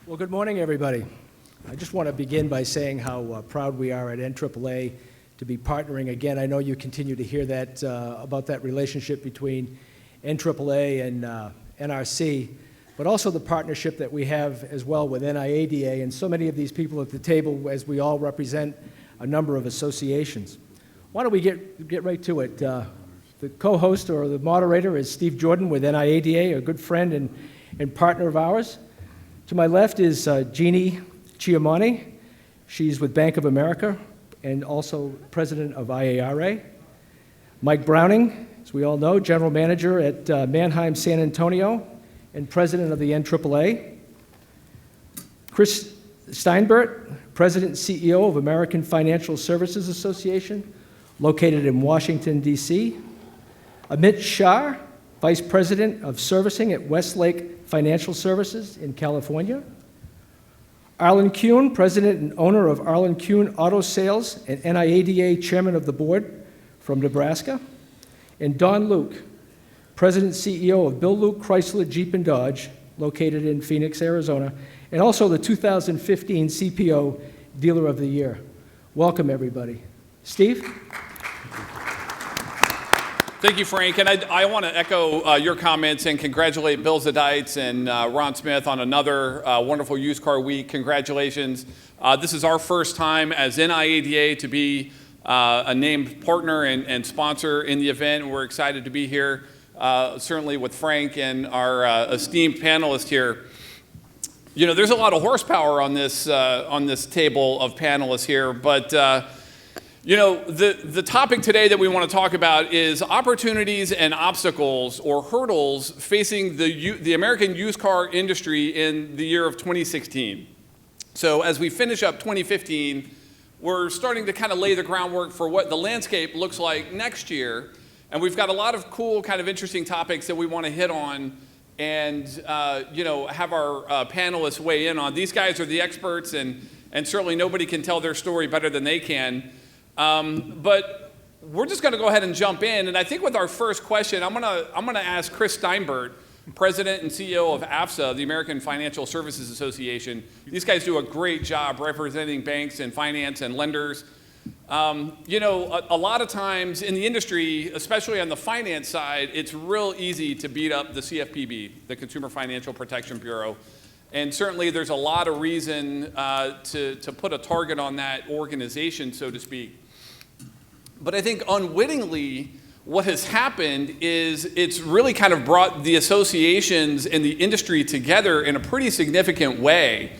Well, good morning, everybody. I just want to begin by saying how proud we are at NAAA to be partnering again. I know you continue to hear that about that relationship between NAAA and NRC, but also the partnership that we have as well with NIADA and so many of these people at the table as we all represent a number of associations. Why don't we get right to it? The co-host or the moderator is Steve Jordan with NIADA, a good friend and partner of ours. To my left is Jeannie Chiaromonte. She's with Bank of America and also president of IARA. Mike Browning, as we all know, general manager at Mannheim San Antonio and president of the NAAA. Chris Stinebert, president and CEO of American Financial Services Association, located in Washington, D.C. Amit Shah, vice president of servicing at Westlake Financial Services in California. Arlen Kuhn, president and owner of Arlen Kuhn Auto Sales and NIADA chairman of the board from Nebraska. And Don Luke, president and CEO of Bill Luke Chrysler Jeep and Dodge, located in Phoenix, Arizona, and also the 2015 CPO Dealer of the Year. Welcome, everybody. Steve? Thank you, Frank. And I want to echo your comments and congratulate Bill Zadites and Ron Smith on another wonderful used car week. Congratulations. This is our first time as NIADA to be a named partner and sponsor in the event. We're excited to be here, certainly with Frank and our esteemed panelists here. You know, there's a lot of horsepower on this table of panelists here, but you know, the topic today that we want to talk about is opportunities and obstacles or hurdles facing the American used car industry in the year of 2016. So as we finish up 2015, we're starting to kind of lay the groundwork for what the landscape looks like next year. And we've got a lot of cool, kind of interesting topics that we want to hit on and you know, have our panelists weigh in on. These guys are the experts, and certainly nobody can tell their story better than they can. But we're just going to go ahead and jump in, and I think with our first question, I'm going to ask Chris Stinebert, president and CEO of AFSA, the American Financial Services Association. These guys do a great job representing banks and finance and lenders. You know, a lot of times in the industry, especially on the finance side, it's real easy to beat up the CFPB, the Consumer Financial Protection Bureau. And certainly there's a lot of reason to put a target on that organization, so to speak. But I think unwittingly, what has happened is it's really kind of brought the associations and the industry together in a pretty significant way.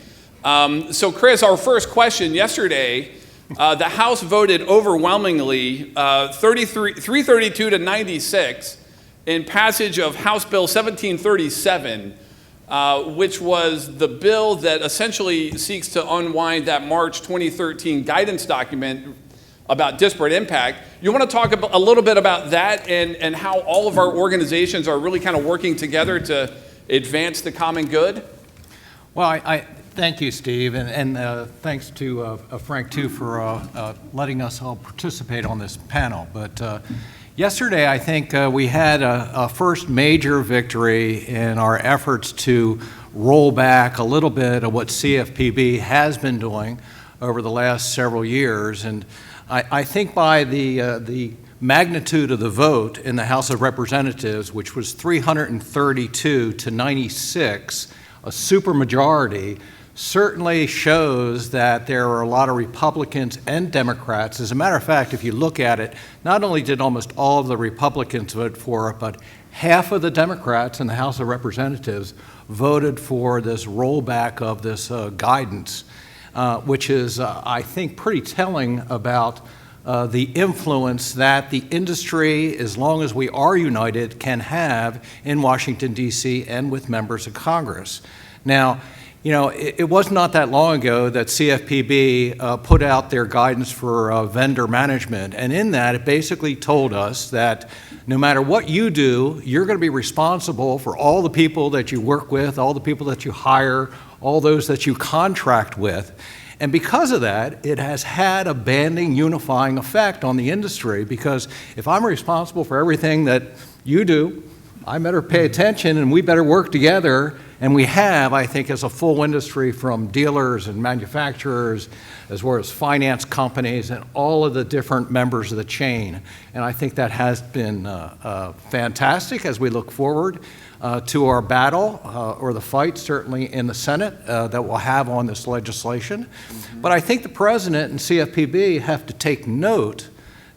So Chris, our first question yesterday, the House voted overwhelmingly 332 to 96 in passage of House Bill 1737, which was the bill that essentially seeks to unwind that March 2013 guidance document about disparate impact. You want to talk a little bit about that and how all of our organizations are really kind of working together to advance the common good? Well, I thank you, Steve, and thanks to Frank, too, for letting us all participate on this panel. But yesterday, I think we had a first major victory in our efforts to roll back a little bit of what CFPB has been doing over the last several years. And I think by the magnitude of the vote in the House of Representatives, which was 332 to 96, a supermajority, certainly shows that there are a lot of Republicans and Democrats. As a matter of fact, if you look at it, not only did almost all of the Republicans vote for it, but half of the Democrats in the House of Representatives voted for this rollback of this guidance, which is, I think, pretty telling about the influence that the industry, as long as we are united, can have in Washington, D.C. and with members of Congress. Now, you know, it was not that long ago that CFPB put out their guidance for vendor management, and in that it basically told us that no matter what you do, you're going to be responsible for all the people that you work with, all the people that you hire, all those that you contract with. And because of that, it has had a banding, unifying effect on the industry, because if I'm responsible for everything that you do, I better pay attention and we better work together. And we have, I think, as a full industry, from dealers and manufacturers, as well as finance companies and all of the different members of the chain. And I think that has been fantastic as we look forward to our battle, or the fight, certainly in the Senate, that we'll have on this legislation. Mm-hmm. But I think the President and CFPB have to take note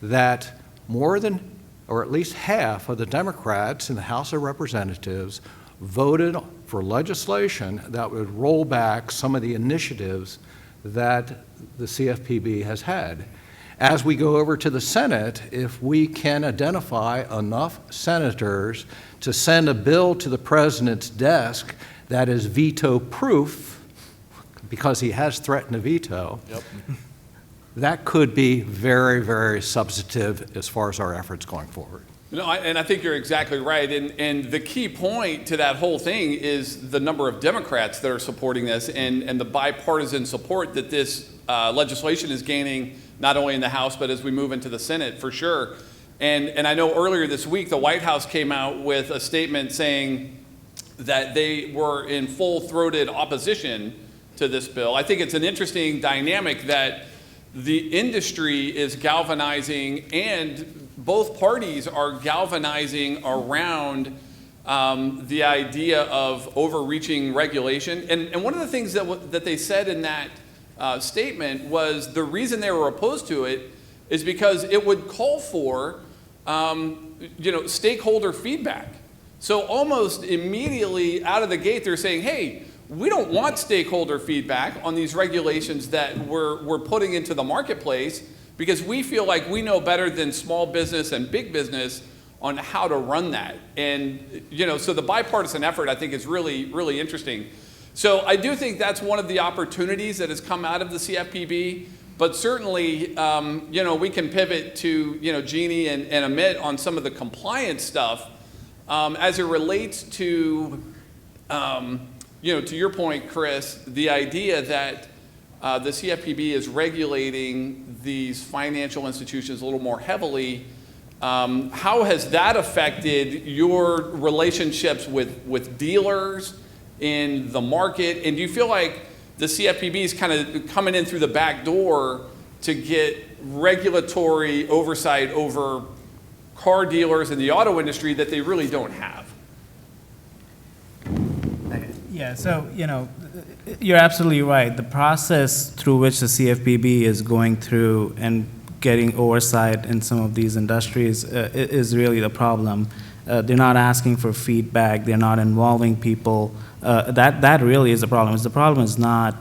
that more than, or at least half of the Democrats in the House of Representatives voted for legislation that would roll back some of the initiatives that the CFPB has had. As we go over to the Senate, if we can identify enough senators to send a bill to the President's desk that is veto-proof, because he has threatened a veto, yep. That could be very, very substantive as far as our efforts going forward. No, and I think you're exactly right. And the key point to that whole thing is the number of Democrats that are supporting this and the bipartisan support that this legislation is gaining, not only in the House, but as we move into the Senate, for sure. And I know earlier this week, the White House came out with a statement saying that they were in full-throated opposition to this bill. I think it's an interesting dynamic that the industry is galvanizing and both parties are galvanizing around the idea of overreaching regulation. And one of the things that they said in that statement was the reason they were opposed to it is because it would call for stakeholder feedback. So almost immediately out of the gate, they're saying, hey, we don't want stakeholder feedback on these regulations that we're putting into the marketplace, because we feel like we know better than small business and big business on how to run that. And, so the bipartisan effort, I think, is really, really interesting. So I do think that's one of the opportunities that has come out of the CFPB. But certainly, we can pivot to, Jeannie and Amit on some of the compliance stuff as it relates to, to your point, Chris, the idea that the CFPB is regulating these financial institutions a little more heavily. How has that affected your relationships with dealers in the market? And do you feel like the CFPB is kind of coming in through the back door to get regulatory oversight over car dealers in the auto industry that they really don't have? Yeah, so, you're absolutely right. The process through which the CFPB is going through and getting oversight in some of these industries is really the problem. They're not asking for feedback. They're not involving people. That really is the problem. The problem is not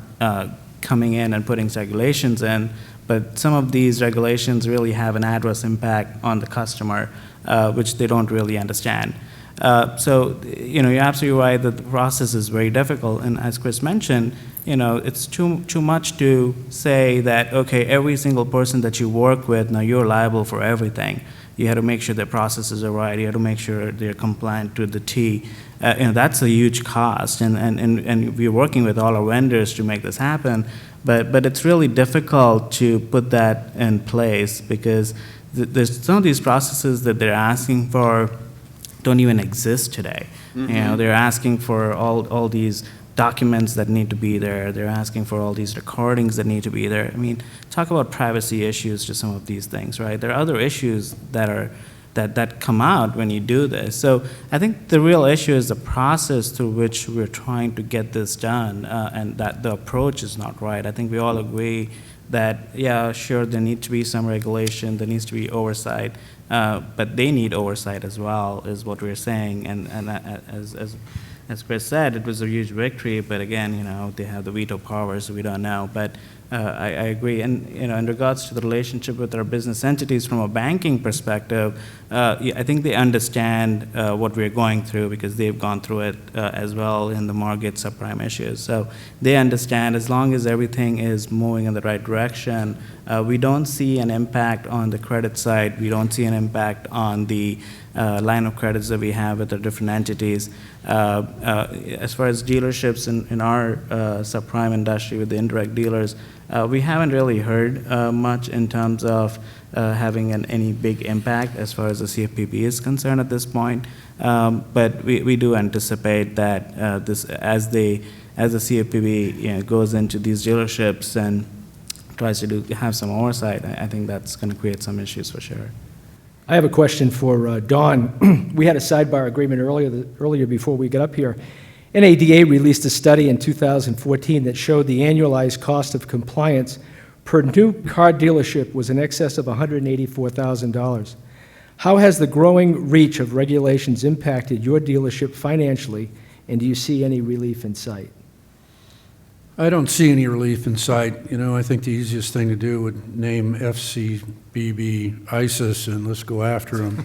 coming in and putting regulations in, but some of these regulations really have an adverse impact on the customer, which they don't really understand. So, you're absolutely right that the process is very difficult. And as Chris mentioned, it's too much to say that, okay, every single person that you work with, now you're liable for everything. You have to make sure their processes are right. You have to make sure they're compliant to the T. That's a huge cost. And we're working with all our vendors to make this happen. But it's really difficult to put that in place because there's some of these processes that they're asking for don't even exist today. Mm-hmm. They're asking for all these documents that need to be there. They're asking for all these recordings that need to be there. I mean, talk about privacy issues to some of these things, right? There are other issues that come out when you do this. So I think the real issue is the process through which we're trying to get this done, and that the approach is not right. I think we all agree that, yeah, sure, there needs to be some regulation, there needs to be oversight, but they need oversight as well, is what we're saying. And as Chris said, it was a huge victory, but again, they have the veto power, so we don't know. But I agree. And, in regards to the relationship with our business entities from a banking perspective, I think they understand what we're going through because they've gone through it as well in the mortgage subprime issues. So they understand as long as everything is moving in the right direction, we don't see an impact on the credit side. We don't see an impact on the line of credits that we have with the different entities. As far as dealerships in our subprime industry with the indirect dealers, we haven't really heard much in terms of having any big impact as far as the CFPB is concerned at this point. But we do anticipate that this, as the CFPB goes into these dealerships and tries to have some oversight, I think that's going to create some issues for sure. I have a question for Dawn. We had a sidebar agreement earlier before we got up here. NADA released a study in 2014 that showed the annualized cost of compliance per new car dealership was in excess of $184,000. How has the growing reach of regulations impacted your dealership financially, and do you see any relief in sight? I don't see any relief in sight. I think the easiest thing to do would name FCBB ISIS and let's go after them.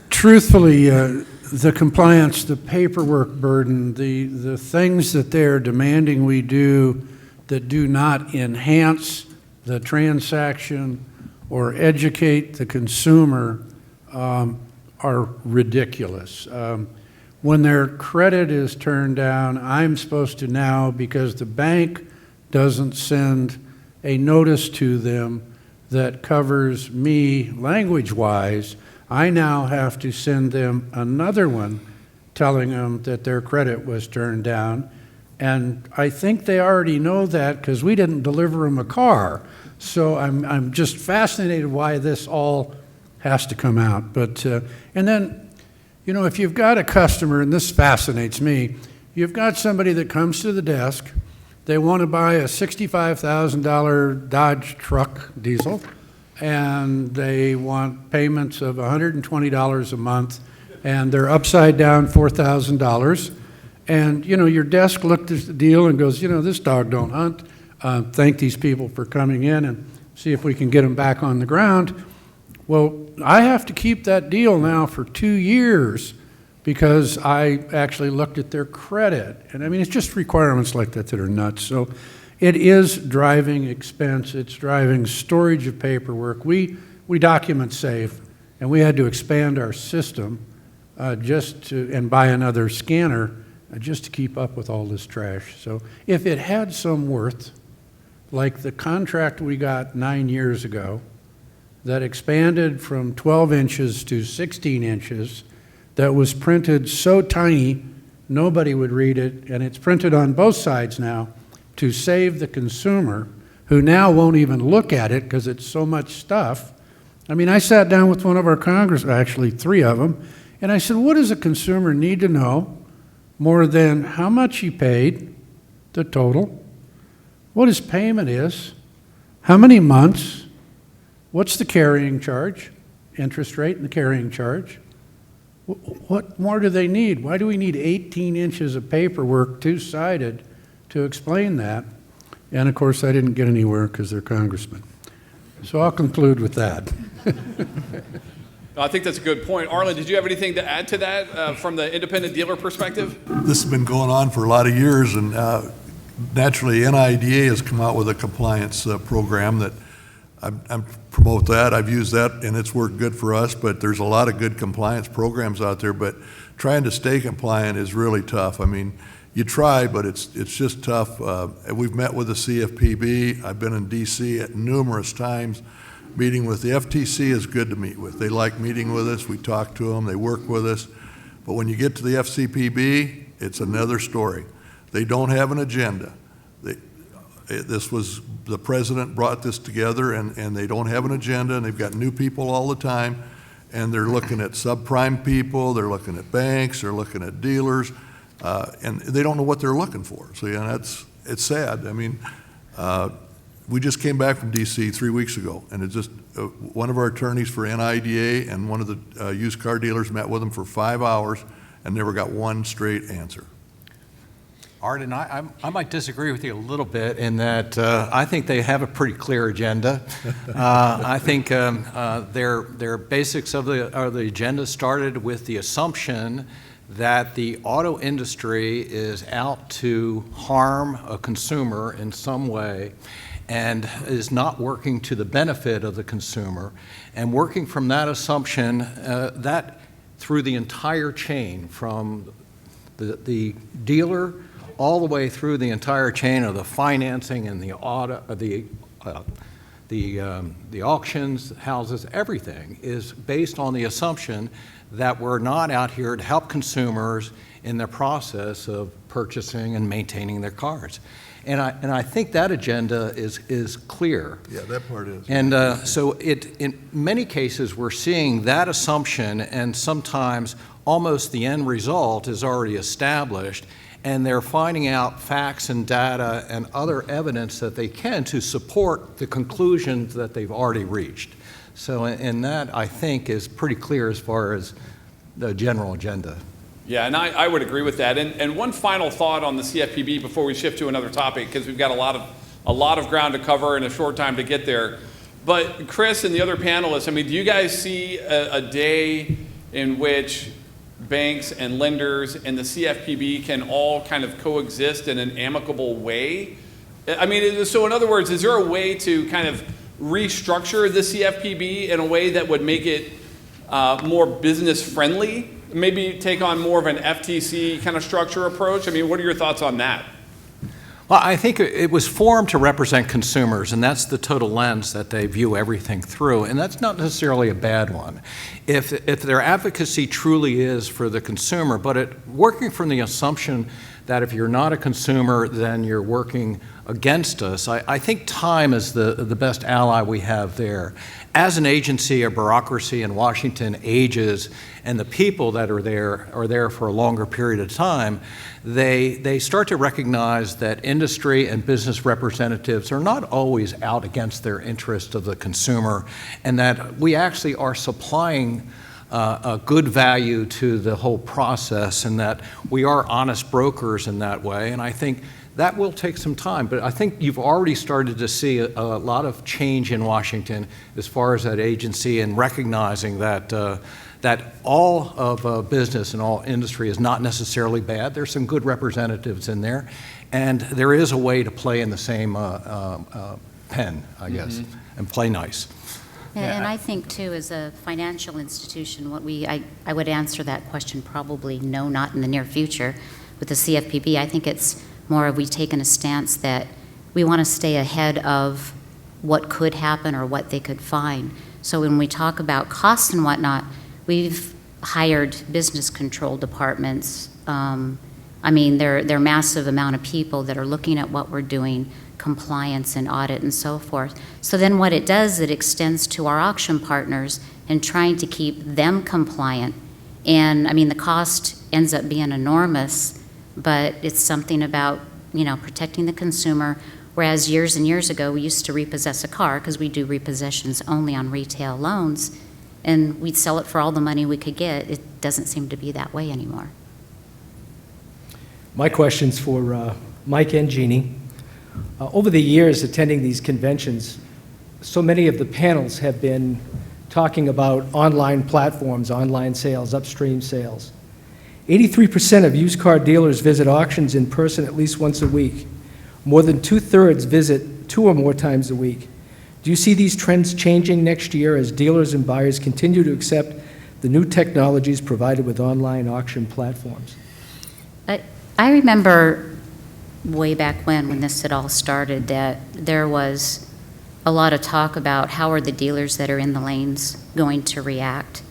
Truthfully, the compliance, the paperwork burden, the things that they're demanding we do that do not enhance the transaction or educate the consumer are ridiculous. When their credit is turned down, I'm supposed to now, because the bank doesn't send a notice to them that covers me language-wise, I now have to send them another one telling them that their credit was turned down. And I think they already know that because we didn't deliver them a car. So I'm just fascinated why this all has to come out. But and then, if you've got a customer, and this fascinates me, you've got somebody that comes to the desk, they want to buy a $65,000 Dodge truck diesel, and they want payments of $120 a month, and they're upside down $4,000. And, your desk looked at the deal and goes, this dog don't hunt. Thank these people for coming in and see if we can get them back on the ground. Well, I have to keep that deal now for 2 years because I actually looked at their credit. And it's just requirements like that that are nuts. So it is driving expense. It's driving storage of paperwork. We document safe, and we had to expand our system and buy another scanner just to keep up with all this trash. So if it had some worth, like the contract we got 9 years ago that expanded from 12 inches to 16 inches, that was printed so tiny nobody would read it, and it's printed on both sides now to save the consumer, who now won't even look at it because it's so much stuff. I sat down with one of our congressmen, actually 3 of them, and I said, what does a consumer need to know more than how much he paid, the total, what his payment is, how many months, what's the carrying charge, interest rate and the carrying charge? What more do they need? Why do we need 18 inches of paperwork, two-sided, to explain that? And of course, I didn't get anywhere because they're congressmen. So I'll conclude with that. I think that's a good point. Arlen, did you have anything to add to that from the independent dealer perspective? This has been going on for a lot of years, and naturally NIDA has come out with a compliance program that I promote that. I've used that, and it's worked good for us, but there's a lot of good compliance programs out there, but trying to stay compliant is really tough. You try, but it's just tough. We've met with the CFPB. I've been in DC at numerous times. Meeting with the FTC is good to meet with. They like meeting with us. We talk to them. They work with us. But when you get to the FCPB, it's another story. They don't have an agenda. The president brought this together, and they don't have an agenda, and they've got new people all the time, and they're looking at subprime people, they're looking at banks, they're looking at dealers, and they don't know what they're looking for. So it's sad. We just came back from DC 3 weeks ago, and it's just one of our attorneys for NIDA and one of the used car dealers met with them for 5 hours and never got one straight answer. Art, and I might disagree with you a little bit in that I think they have a pretty clear agenda. I think their basics of the agenda started with the assumption that the auto industry is out to harm a consumer in some way and is not working to the benefit of the consumer. And working from that assumption, that through the entire chain, from the dealer all the way through the entire chain of the financing and the the auctions, houses, everything is based on the assumption that we're not out here to help consumers in the process of purchasing and maintaining their cars. And I think that agenda is clear. Yeah, that part is. And so in many cases, we're seeing that assumption, and sometimes almost the end result is already established, and they're finding out facts and data and other evidence that they can to support the conclusions that they've already reached. So, and that, I think, is pretty clear as far as the general agenda. Yeah, and I would agree with that. And one final thought on the CFPB before we shift to another topic, because we've got a lot of ground to cover in a short time to get there. But Chris and the other panelists, I mean, do you guys see a day in which banks and lenders and the CFPB can all kind of coexist in an amicable way? I mean, so in other words, is there a way to kind of restructure the CFPB in a way that would make it more business friendly? Maybe take on more of an FTC kind of structure approach? I mean, what are your thoughts on that? Well, I think it was formed to represent consumers, and that's the total lens that they view everything through, and that's not necessarily a bad one. If their advocacy truly is for the consumer, but working from the assumption that if you're not a consumer, then you're working against us, I think time is the best ally we have there. As an agency, a bureaucracy in Washington ages, and the people that are there for a longer period of time, they start to recognize that industry and business representatives are not always out against their interest of the consumer, and that we actually are supplying a good value to the whole process, and that we are honest brokers in that way. And I think that will take some time, but I think you've already started to see a lot of change in Washington as far as that agency, and recognizing that that all of business and all industry is not necessarily bad. There's some good representatives in there, and there is a way to play in the same pen, I guess, and play nice. And I think, too, as a financial institution, I would answer that question probably no, not in the near future. With the CFPB, I think it's more of we've taken a stance that we want to stay ahead of what could happen or what they could find. So when we talk about costs and whatnot, we've hired business control departments. I mean, they're massive amount of people that are looking at what we're doing, compliance and audit and so forth. So then what it does, it extends to our auction partners and trying to keep them compliant. And I mean, the cost ends up being enormous, but it's something about, protecting the consumer. Whereas years and years ago, we used to repossess a car, because we do repossessions only on retail loans, and we'd sell it for all the money we could get. It doesn't seem to be that way anymore. My question's for Mike and Jeannie. Over the years attending these conventions, so many of the panels have been talking about online platforms, online sales, upstream sales. 83% of used car dealers visit auctions in person at least once a week. More than 2/3 visit 2 or more times a week. Do you see these trends changing next year as dealers and buyers continue to accept the new technologies provided with online auction platforms? I remember way back when this had all started, that there was a lot of talk about how are the dealers that are in the lanes going to react.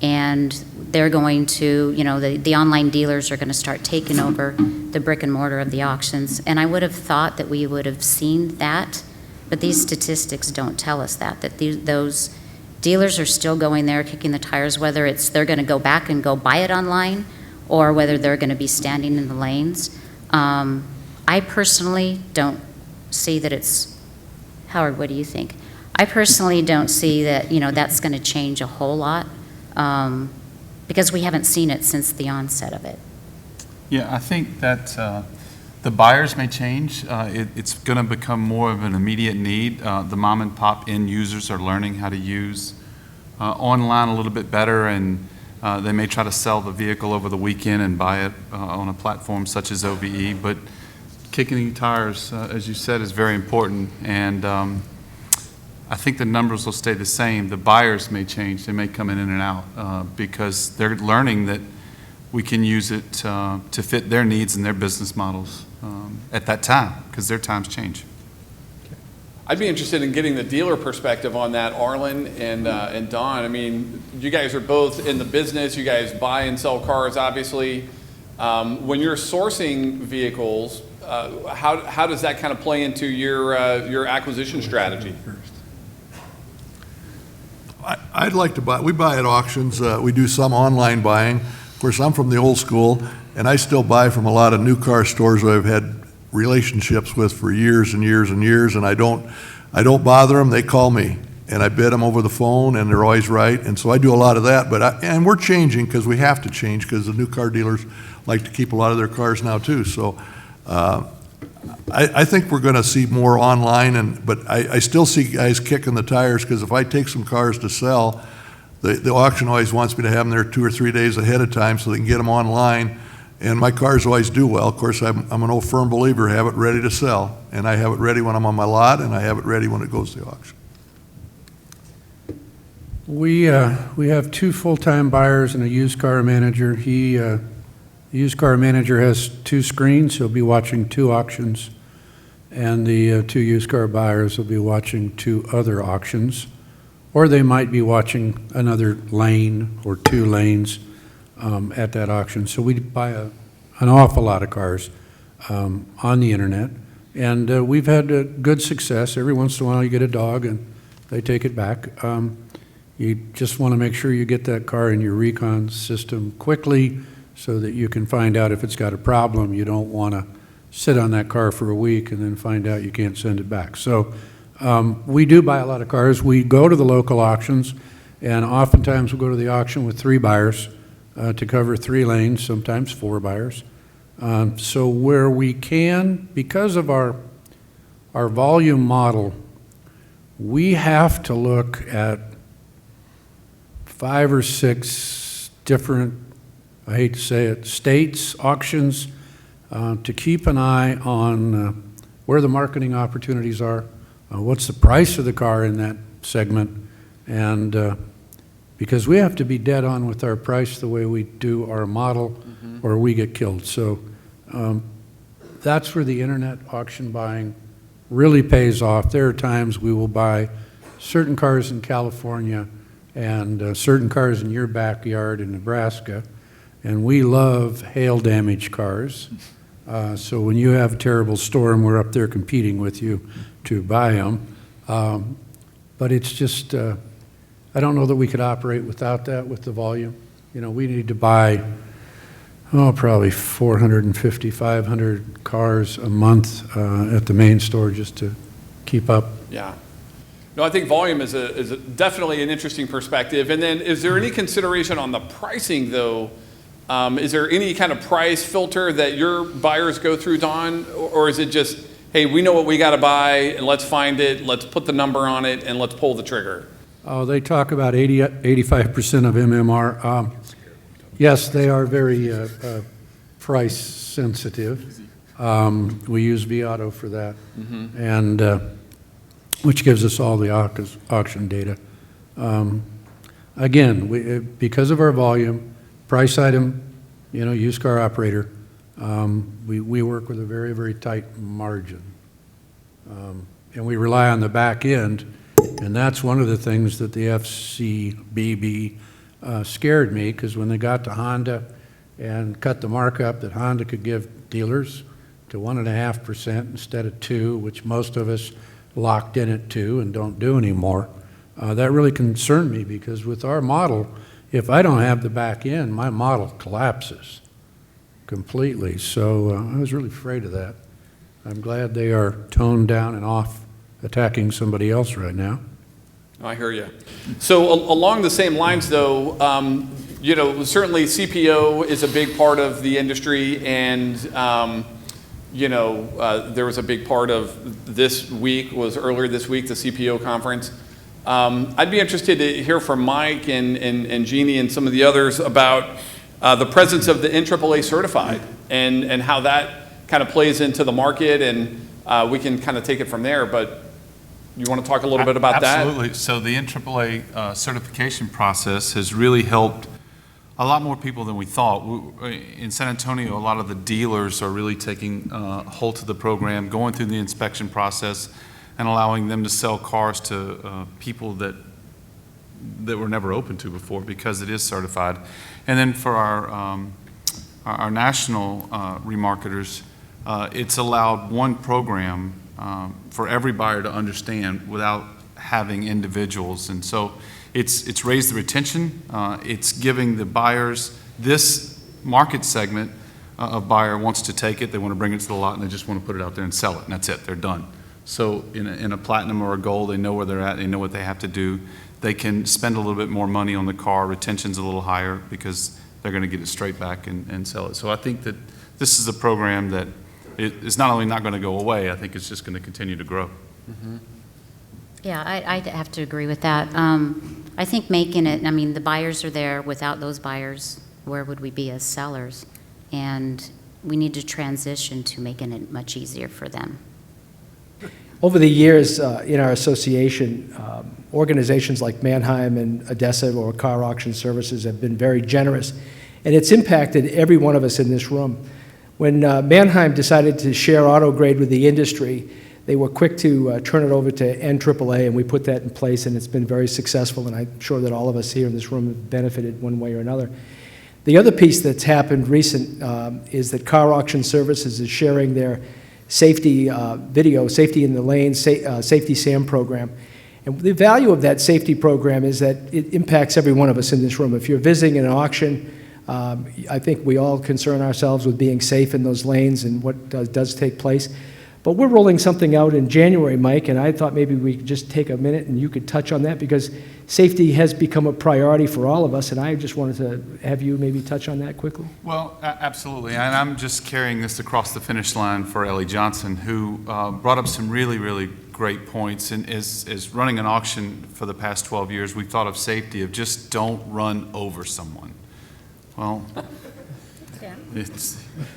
And they're going to, the online dealers are going to start taking over the brick and mortar of the auctions. And I would have thought that we would have seen that, but these statistics don't tell us that those dealers are still going there, kicking the tires, whether it's they're going to go back and go buy it online or whether they're going to be standing in the lanes. I personally don't see that it's, Howard, what do you think? I personally don't see that, that's going to change a whole lot. Because we haven't seen it since the onset of it. Yeah, I think that the buyers may change. It's going to become more of an immediate need. The mom and pop end users are learning how to use online a little bit better, and they may try to sell the vehicle over the weekend and buy it on a platform such as OBE. But kicking tires, as you said, is very important, and I think the numbers will stay the same. The buyers may change. They may come in and out because they're learning that we can use it to fit their needs and their business models at that time, because their times change. I'd be interested in getting the dealer perspective on that, Arlen and Don. I mean, you guys are both in the business. You guys buy and sell cars, obviously. When you're sourcing vehicles, how does that kind of play into your acquisition strategy? I'd like to buy, we buy at auctions, we do some online buying. Of course, I'm from the old school, and I still buy from a lot of new car stores that I've had relationships with for years and years and years, and I don't bother them, they call me, and I bid them over the phone, and they're always right, and so I do a lot of that, and we're changing, because we have to change, because the new car dealers like to keep a lot of their cars now too, so I think we're going to see more online, but I still see guys kicking the tires, because if I take some cars to sell, the auction always wants me to have them there 2 or 3 days ahead of time so they can get them online, and my cars always do well. Of course, I'm an old firm believer, have it ready to sell, and I have it ready when I'm on my lot, and I have it ready when it goes to the auction. We have 2 full-time buyers and a used car manager. The used car manager has 2 screens. He'll be watching 2 auctions, and the 2 used car buyers will be watching 2 other auctions, or they might be watching another lane or 2 lanes at that auction. So we buy an awful lot of cars on the internet, and we've had good success. Every once in a while you get a dog and they take it back. You just want to make sure you get that car in your recon system quickly so that you can find out if it's got a problem. You don't want to sit on that car for a week and then find out you can't send it back. So we do buy a lot of cars. We go to the local auctions, and oftentimes we'll go to the auction with 3 buyers to cover 3 lanes, sometimes 4 buyers. So where we can, because of our volume model, we have to look at 5 or 6 different, I hate to say it, states, auctions, to keep an eye on where the marketing opportunities are, what's the price of the car in that segment, and because we have to be dead on with our price the way we do our model, or we get killed. So that's where the internet auction buying really pays off. There are times we will buy certain cars in California and certain cars in your backyard in Nebraska, and we love hail damaged cars. So when you have a terrible storm, we're up there competing with you to buy them. But it's just, I don't know that we could operate without that with the volume. You know, we need to buy, probably 450, 500 cars a month at the main store just to keep up. Yeah. No, I think volume is definitely an interesting perspective. And then is there any consideration on the pricing, though? Is there any kind of price filter that your buyers go through, Don? Or is it just, hey, we know what we got to buy, and let's find it, let's put the number on it, and let's pull the trigger? Oh, they talk about 85% of MMR. Yes, they are very price sensitive. We use vAuto for that, and which gives us all the auction data. Again, because of our volume, price item, used car operator, we work with a very, very tight margin. And we rely on the back end, and that's one of the things that the FCBB scared me, because when they got to Honda and cut the markup that Honda could give dealers to 1.5% instead of 2%, which most of us locked in at 2% and don't do anymore, that really concerned me, because with our model, if I don't have the back end, my model collapses completely. So I was really afraid of that. I'm glad they are toned down and off attacking somebody else right now. I hear you. So along the same lines, though, certainly CPO is a big part of the industry, and there was a big part of this week, earlier this week, the CPO conference. I'd be interested to hear from Mike and Jeannie and some of the others about the presence of the NAAA certified and how that kind of plays into the market, and we can kind of take it from there. But you want to talk a little bit about that? Absolutely. So the NAAA certification process has really helped a lot more people than we thought. In San Antonio, a lot of the dealers are really taking hold of the program, going through the inspection process, and allowing them to sell cars to people that were never open to before because it is certified. And then for our national remarketers, it's allowed one program for every buyer to understand without having individuals. And so it's raised the retention. It's giving the buyers this market segment of buyer wants to take it, they want to bring it to the lot, and they just want to put it out there and sell it, and that's it, they're done. So in a platinum or a gold, they know where they're at, they know what they have to do. They can spend a little bit more money on the car, retention's a little higher because they're going to get it straight back and sell it. So I think that this is a program that is not only not going to go away, I think it's just going to continue to grow. Mm-hmm. Yeah, I have to agree with that. I think making it, I mean, the buyers are there. Without those buyers, where would we be as sellers? And we need to transition to making it much easier for them. Over the years in our association, organizations like Mannheim and Odessa or Car Auction Services have been very generous, and it's impacted every one of us in this room. When Mannheim decided to share auto grade with the industry, they were quick to turn it over to NAAA, and we put that in place, and it's been very successful, and I'm sure that all of us here in this room have benefited one way or another. The other piece that's happened recent is that Car Auction Services is sharing their safety video, Safety in the Lane, Safety SAM program. And the value of that safety program is that it impacts every one of us in this room. If you're visiting an auction, I think we all concern ourselves with being safe in those lanes and what does take place. But we're rolling something out in January, Mike, and I thought maybe we could just take a minute and you could touch on that because safety has become a priority for all of us, and I just wanted to have you maybe touch on that quickly. Well, absolutely, and I'm just carrying this across the finish line for Ellie Johnson, who brought up some really, really great points, and is running an auction for the past 12 years. We've thought of safety of just don't run over someone. Well, Yeah.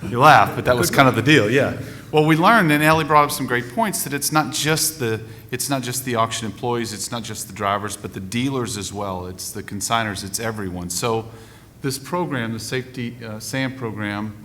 You laugh, but that was kind of the deal, yeah. Well, we learned, and Ellie brought up some great points, that it's not just the auction employees, it's not just the drivers, but the dealers as well. It's the consigners, it's everyone. So this program, the Safety SAM program,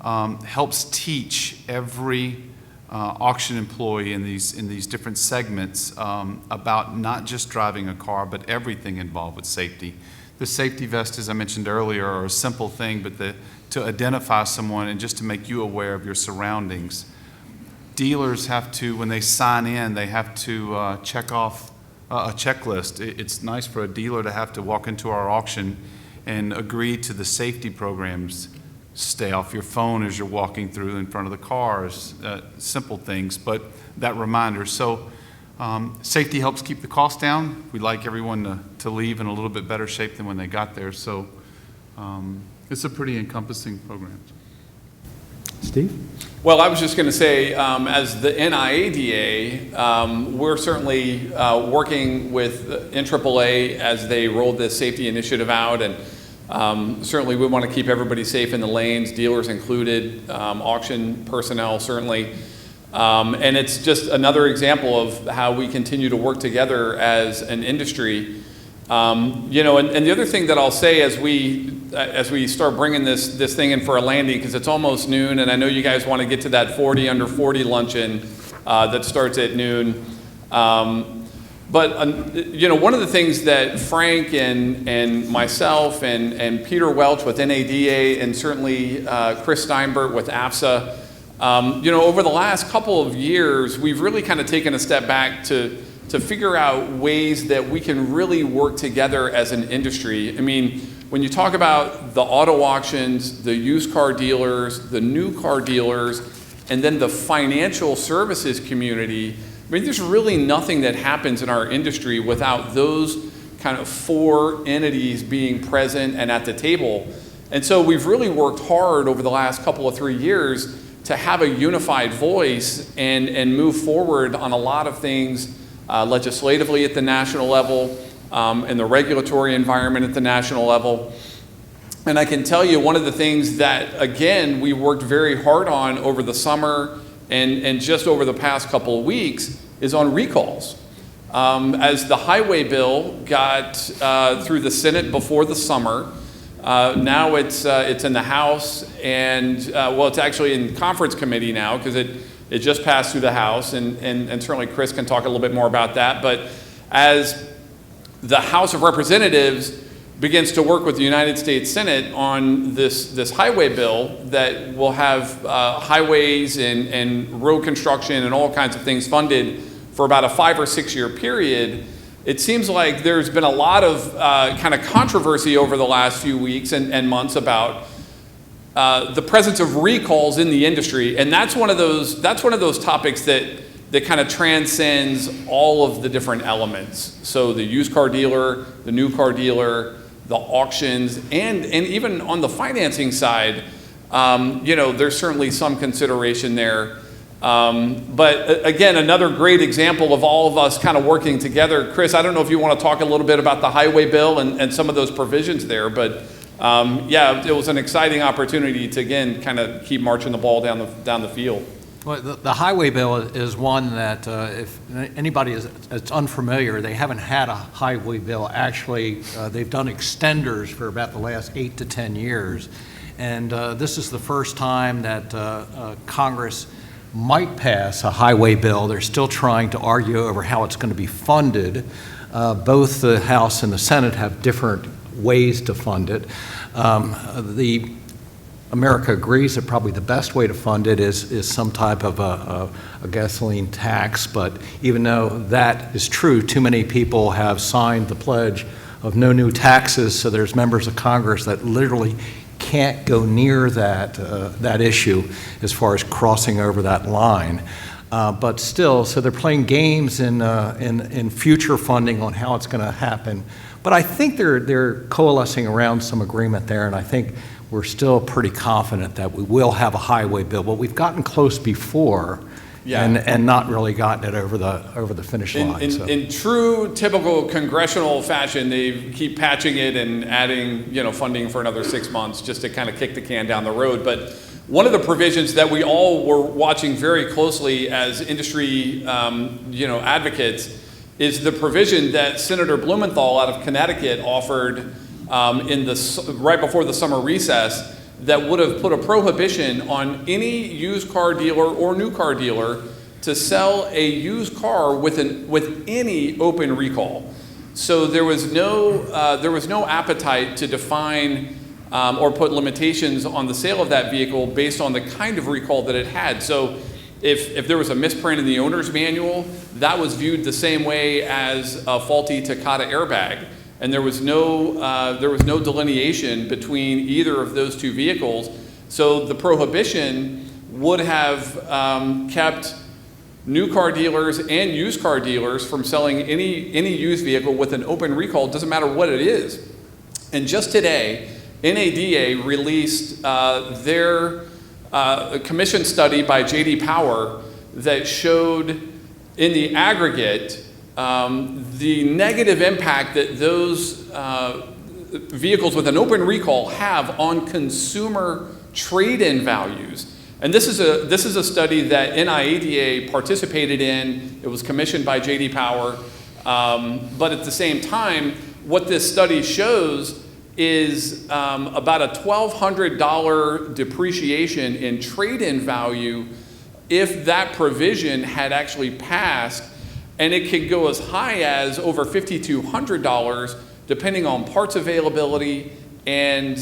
helps teach every auction employee in these different segments about not just driving a car, but everything involved with safety. The safety vest, as I mentioned earlier, are a simple thing, but to identify someone and just to make you aware of your surroundings. Dealers have to, when they sign in, they have to check off a checklist. It's nice for a dealer to have to walk into our auction and agree to the safety programs. Stay off your phone as you're walking through in front of the cars, simple things, but that reminder. So safety helps keep the cost down. We'd like everyone to leave in a little bit better shape than when they got there. So it's a pretty encompassing program. Steve? Well, I was just going to say, as the NIADA, we're certainly working with NAAA as they rolled this safety initiative out, and certainly we want to keep everybody safe in the lanes, dealers included, auction personnel certainly. And it's just another example of how we continue to work together as an industry. You know, and the other thing that I'll say as we start bringing this thing in for a landing, because it's almost noon, and I know you guys want to get to that 40 under 40 luncheon that starts at noon. But you know, one of the things that Frank and myself and Peter Welch with NADA and certainly Chris Stinebert with AFSA, you know, over the last couple of years, we've really kind of taken a step back to figure out ways that we can really work together as an industry. I mean, when you talk about the auto auctions, the used car dealers, the new car dealers, and then the financial services community, I mean, there's really nothing that happens in our industry without those kind of four entities being present and at the table. And so we've really worked hard over the last couple of 3 years to have a unified voice and move forward on a lot of things legislatively at the national level, in the regulatory environment at the national level. And I can tell you one of the things that, again, we worked very hard on over the summer and just over the past couple of weeks is on recalls. As the highway bill got through the Senate before the summer, Now it's in the House, and well, it's actually in conference committee now because it just passed through the House, and certainly Chris can talk a little bit more about that. But as the House of Representatives begins to work with the United States Senate on this highway bill that will have highways and road construction and all kinds of things funded for about a 5 or 6 year period, it seems like there's been a lot of kind of controversy over the last few weeks and months about the presence of recalls in the industry, and that's one of those topics that kind of transcends all of the different elements. So the used car dealer, the new car dealer, the auctions, and even on the financing side, there's certainly some consideration there. But again, another great example of all of us kind of working together. Chris, I don't know if you want to talk a little bit about the highway bill and some of those provisions there, but yeah, it was an exciting opportunity to, again, kind of keep marching the ball down the field. Well, the highway bill is one that if anybody is unfamiliar, they haven't had a highway bill. Actually, they've done extenders for about the last 8 to 10 years. And this is the first time that Congress might pass a highway bill. They're still trying to argue over how it's going to be funded. Both the House and the Senate have different ways to fund it. America agrees that probably the best way to fund it is some type of a gasoline tax, but even though that is true, too many people have signed the pledge of no new taxes, so there's members of Congress that literally can't go near that issue as far as crossing over that line. But still, so they're playing games in future funding on how it's going to happen. But I think they're coalescing around some agreement there, and I think we're still pretty confident that we will have a highway bill. But we've gotten close before, yeah, and not really gotten it over the finish line. In true typical congressional fashion, they keep patching it and adding funding for another 6 months just to kind of kick the can down the road. But one of the provisions that we all were watching very closely as industry advocates is the provision that Senator Blumenthal out of Connecticut offered right before the summer recess that would have put a prohibition on any used car dealer or new car dealer to sell a used car with any open recall. So there was no appetite to define or put limitations on the sale of that vehicle based on the kind of recall that it had. So if there was a misprint in the owner's manual, that was viewed the same way as a faulty Takata airbag. And there was no delineation between either of those two vehicles. So the prohibition would have kept new car dealers and used car dealers from selling any used vehicle with an open recall. It doesn't matter what it is. And just today, NADA released their commission study by J.D. Power that showed in the aggregate the negative impact that those vehicles with an open recall have on consumer trade-in values. And this is a study that NIADA participated in. It was commissioned by J.D. Power. But at the same time, what this study shows is about a $1,200 depreciation in trade-in value if that provision had actually passed. And it can go as high as over $5,200 depending on parts availability and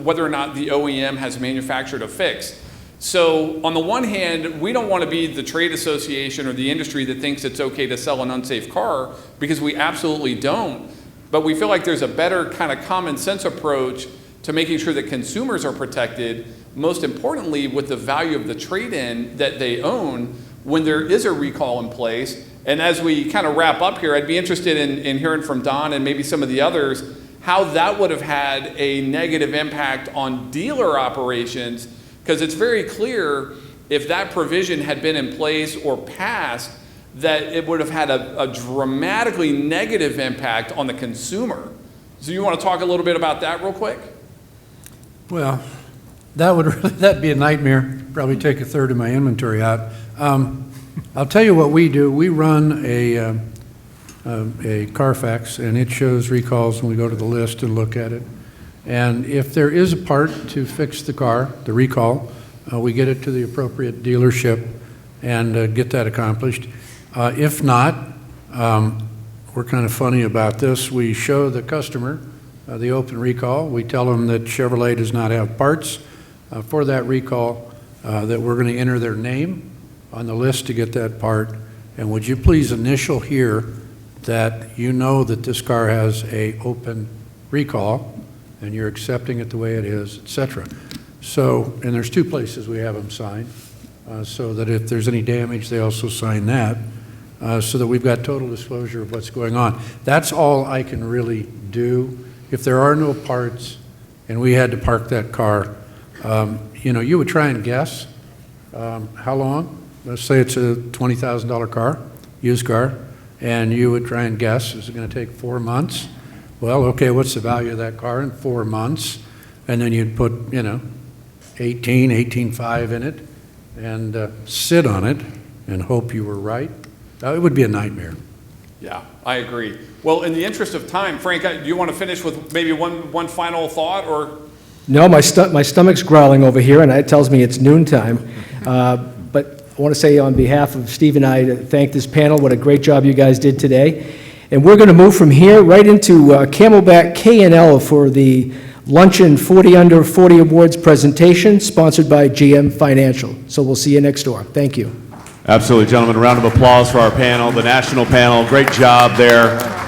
whether or not the OEM has manufactured a fix. So on the one hand, we don't want to be the trade association or the industry that thinks it's okay to sell an unsafe car, because we absolutely don't. But we feel like there's a better kind of common sense approach to making sure that consumers are protected, most importantly with the value of the trade-in that they own when there is a recall in place. And as we kind of wrap up here, I'd be interested in hearing from Don and maybe some of the others how that would have had a negative impact on dealer operations, because it's very clear if that provision had been in place or passed that it would have had a dramatically negative impact on the consumer. So you want to talk a little bit about that real quick? Well, that'd be a nightmare. Probably take a third of my inventory out. I'll tell you what we do. We run a Carfax, and it shows recalls when we go to the list and look at it. And if there is a part to fix the car, the recall, we get it to the appropriate dealership and get that accomplished. If not, we're kind of funny about this. We show the customer the open recall. We tell them that Chevrolet does not have parts for that recall, that we're going to enter their name on the list to get that part. And would you please initial here that you know that this car has a open recall and you're accepting it the way it is, et cetera. So, and there's two places we have them sign, so that if there's any damage, they also sign that, so that we've got total disclosure of what's going on. That's all I can really do. If there are no parts and we had to park that car, you know, you would try and guess how long. Let's say it's a $20,000 car, used car, and you would try and guess, is it going to take 4 months? Well, okay, what's the value of that car in 4 months? And then you'd put, you know, 18.5 in it and sit on it and hope you were right. It would be a nightmare. Yeah, I agree. Well, in the interest of time, Frank, do you want to finish with maybe one final thought, or? No, my stomach's growling over here, and it tells me it's noontime. But I want to say on behalf of Steve and I to thank this panel. What a great job you guys did today. And we're going to move from here right into Camelback K&L for the Luncheon 40 Under 40 Awards presentation, sponsored by GM Financial. So we'll see you next door. Thank you. Absolutely, gentlemen. A round of applause for our panel, the national panel. Great job there.